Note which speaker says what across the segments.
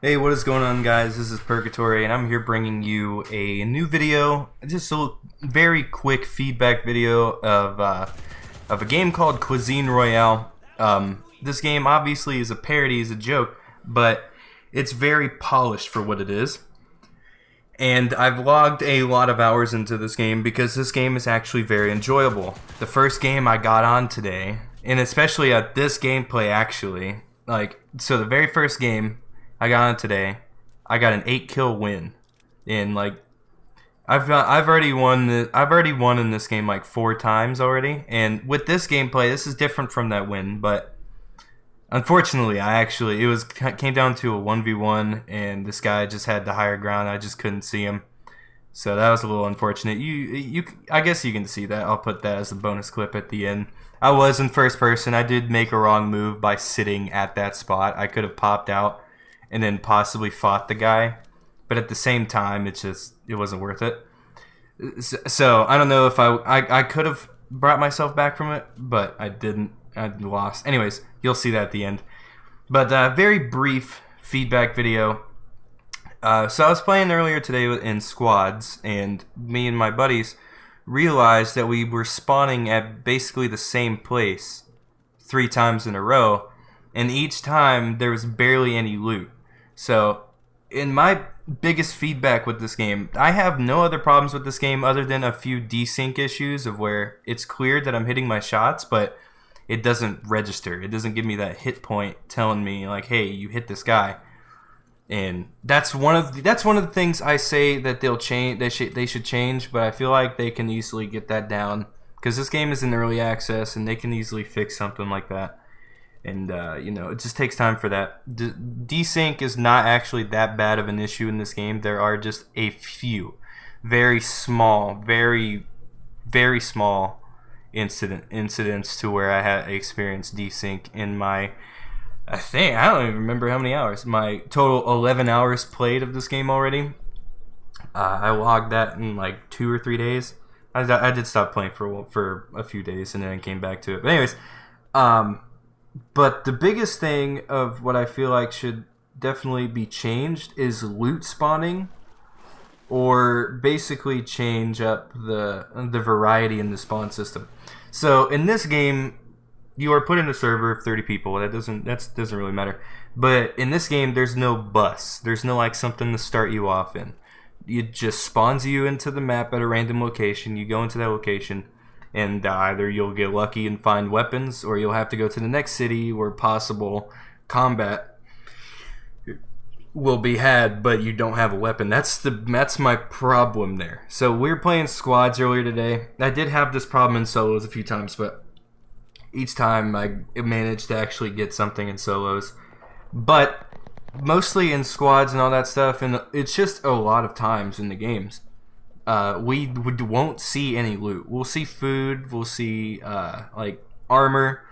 Speaker 1: Hey, what is going on, guys? This is Purgatory, and I'm here bringing you a new video, just a very quick feedback video of a game called Cuisine Royale. This game obviously is a parody, is a joke, but it's very polished for what it is. And I've logged a lot of hours into this game because this game is actually very enjoyable. The first game I got on today, and especially at this gameplay actually, so the very first game I got on today, I got an 8-kill win, and I've already won in this game like 4 times already. And with this gameplay, this is different from that win, but unfortunately, it came down to a 1v1, and this guy just had the higher ground. I just couldn't see him, so that was a little unfortunate. I guess you can see that. I'll put that as a bonus clip at the end. I was in first person. I did make a wrong move by sitting at that spot. I could have popped out and then possibly fought the guy, but at the same time, it wasn't worth it. So I don't know if I could have brought myself back from it, but I didn't. I lost. Anyways, you'll see that at the end. But very brief feedback video. So I was playing earlier today in squads, and me and my buddies realized that we were spawning at basically the same place 3 times in a row, and each time there was barely any loot. So, in my biggest feedback with this game, I have no other problems with this game other than a few desync issues of where it's clear that I'm hitting my shots, but it doesn't register. It doesn't give me that hit point telling me like, "Hey, you hit this guy." And that's one of the things I say that they'll change. They should change, but I feel like they can easily get that down because this game is in early access, and they can easily fix something like that. And it just takes time for that. Desync is not actually that bad of an issue in this game. There are just a few very small, very small incidents to where I had experienced desync in my, I don't even remember how many hours. My total 11 hours played of this game already. I logged that in like 2 or 3 days. I did stop playing for a few days and then came back to it. But anyways, but the biggest thing of what I feel like should definitely be changed is loot spawning, or basically change up the variety in the spawn system. So in this game, you are put in a server of 30 people. That doesn't really matter. But in this game, there's no bus. There's no something to start you off in. It just spawns you into the map at a random location. You go into that location, and either you'll get lucky and find weapons, or you'll have to go to the next city where possible combat will be had, but you don't have a weapon. That's my problem there. So we were playing squads earlier today. I did have this problem in solos a few times, but each time I managed to actually get something in solos. But mostly in squads and all that stuff, and it's just a lot of times in the games, we won't see any loot. We'll see food, we'll see armor,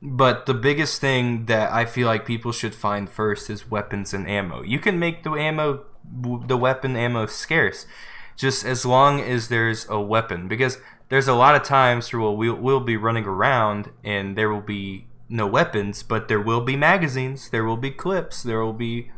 Speaker 1: but the biggest thing that I feel like people should find first is weapons and ammo. You can make the weapon ammo scarce, just as long as there's a weapon, because there's a lot of times where we'll be running around and there will be no weapons, but there will be magazines, there will be clips, there will be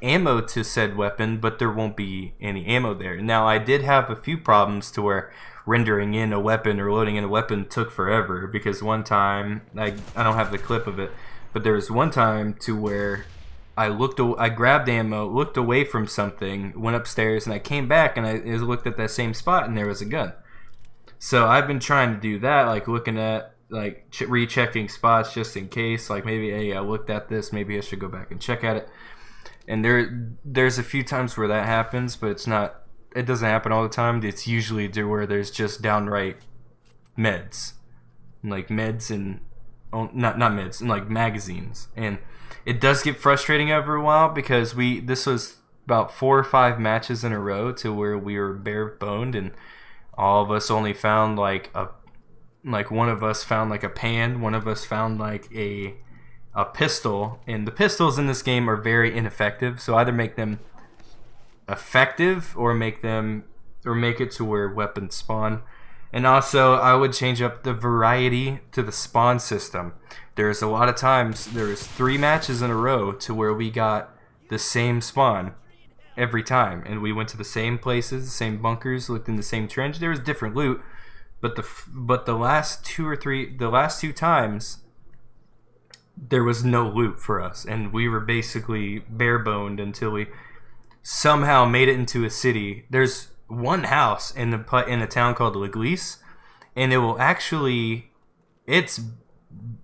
Speaker 1: ammo to said weapon, but there won't be any ammo there. Now, I did have a few problems to where rendering in a weapon or loading in a weapon took forever, because one time, I don't have the clip of it, but there was one time to where I grabbed ammo, looked away from something, went upstairs, and I came back and I looked at that same spot and there was a gun. So I've been trying to do that, looking at rechecking spots just in case, maybe, hey, I looked at this, maybe I should go back and check at it. And there's a few times where that happens, but it doesn't happen all the time. It's usually where there's just downright meds. Meds and, not meds, and magazines. And it does get frustrating after a while, because this was about 4 or 5 matches in a row to where we were bare boned, and all of us only found one of us found a pan, one of us found a pistol, and the pistols in this game are very ineffective, so either make them effective or make it to where weapons spawn. And also, I would change up the variety to the spawn system. There's a lot of times, there's 3 matches in a row to where we got the same spawn every time, and we went to the same places, the same bunkers, looked in the same trench. There was different loot, but the last two times there was no loot for us, and we were basically bare boned until we somehow made it into a city. There's one house in a town called L'Eglise, and it's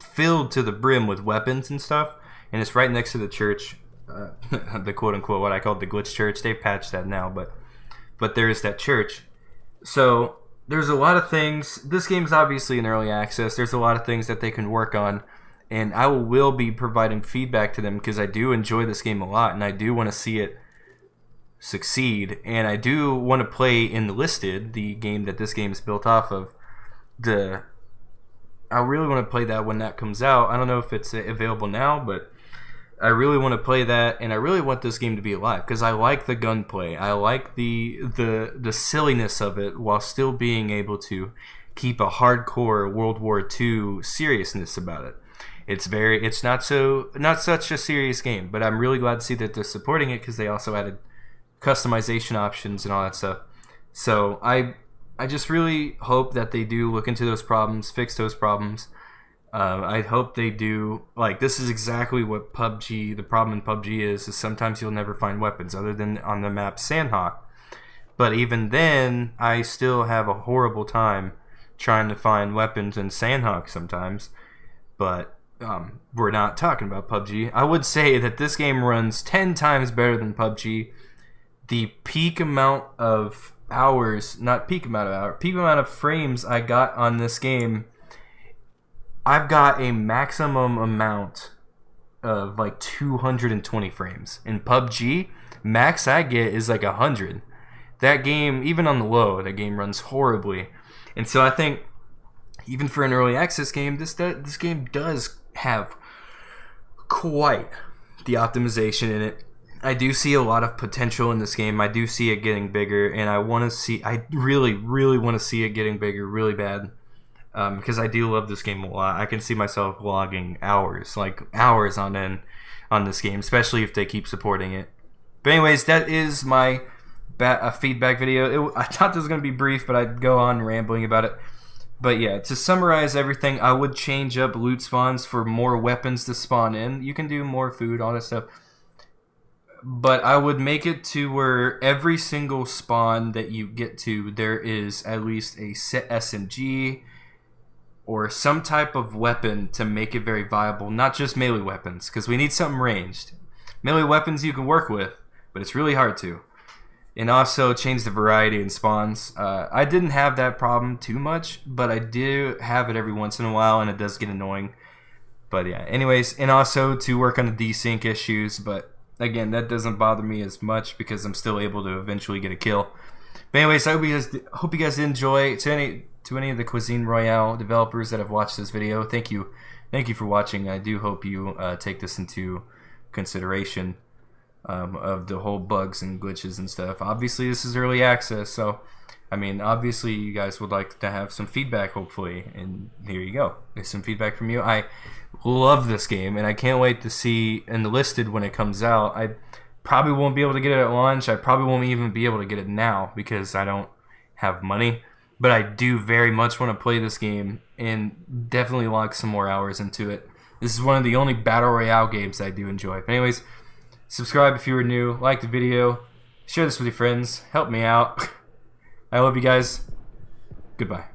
Speaker 1: filled to the brim with weapons and stuff, and it's right next to the church, the quote-unquote what I call the glitch church. They patched that now, but there is that church. So there's a lot of things. This game's obviously in early access. There's a lot of things that they can work on, and I will be providing feedback to them because I do enjoy this game a lot, and I do want to see it succeed, and I do want to play Enlisted, the game that this game is built off of. I really want to play that when that comes out. I don't know if it's available now, but I really want to play that, and I really want this game to be alive because I like the gunplay. I like the silliness of it while still being able to keep a hardcore World War II seriousness about it. It's not such a serious game, but I'm really glad to see that they're supporting it because they also added customization options and all that stuff. So I just really hope that they do look into those problems, fix those problems. I hope they do. Like, this is exactly what PUBG, the problem in PUBG is sometimes you'll never find weapons other than on the map Sandhawk. But even then, I still have a horrible time trying to find weapons in Sandhawk sometimes. But we're not talking about PUBG. I would say that this game runs 10 times better than PUBG. The peak amount of hours, peak amount of frames I got on this game, I've got a maximum amount of like 220 frames. In PUBG, max I get is like 100. That game, even on the low, that game runs horribly. And so I think, even for an early access game, this game does have quite the optimization in it. I do see a lot of potential in this game. I do see it getting bigger, and I really, really want to see it getting bigger really bad, because I do love this game a lot. I can see myself logging hours on end on this game, especially if they keep supporting it. But anyways, that is my feedback video. I thought this was going to be brief, but I'd go on rambling about it. But yeah, to summarize everything, I would change up loot spawns for more weapons to spawn in. You can do more food, all that stuff. But I would make it to where every single spawn that you get to, there is at least a set SMG or some type of weapon to make it very viable. Not just melee weapons, because we need something ranged. Melee weapons you can work with, but it's really hard to. And also change the variety in spawns. I didn't have that problem too much, but I do have it every once in a while, and it does get annoying. But yeah, anyways, and also to work on the desync issues, but again, that doesn't bother me as much because I'm still able to eventually get a kill. But anyways, I hope you guys enjoy. To any of the Cuisine Royale developers that have watched this video, thank you for watching. I do hope you take this into consideration of the whole bugs and glitches and stuff. Obviously, this is early access, so I mean, obviously, you guys would like to have some feedback, hopefully, and here you go. There's some feedback from you. I love this game, and I can't wait to see Enlisted when it comes out. I probably won't be able to get it at launch. I probably won't even be able to get it now because I don't have money. But I do very much want to play this game and definitely log some more hours into it. This is one of the only Battle Royale games I do enjoy. But anyways, subscribe if you were new. Like the video. Share this with your friends. Help me out. I love you guys. Goodbye.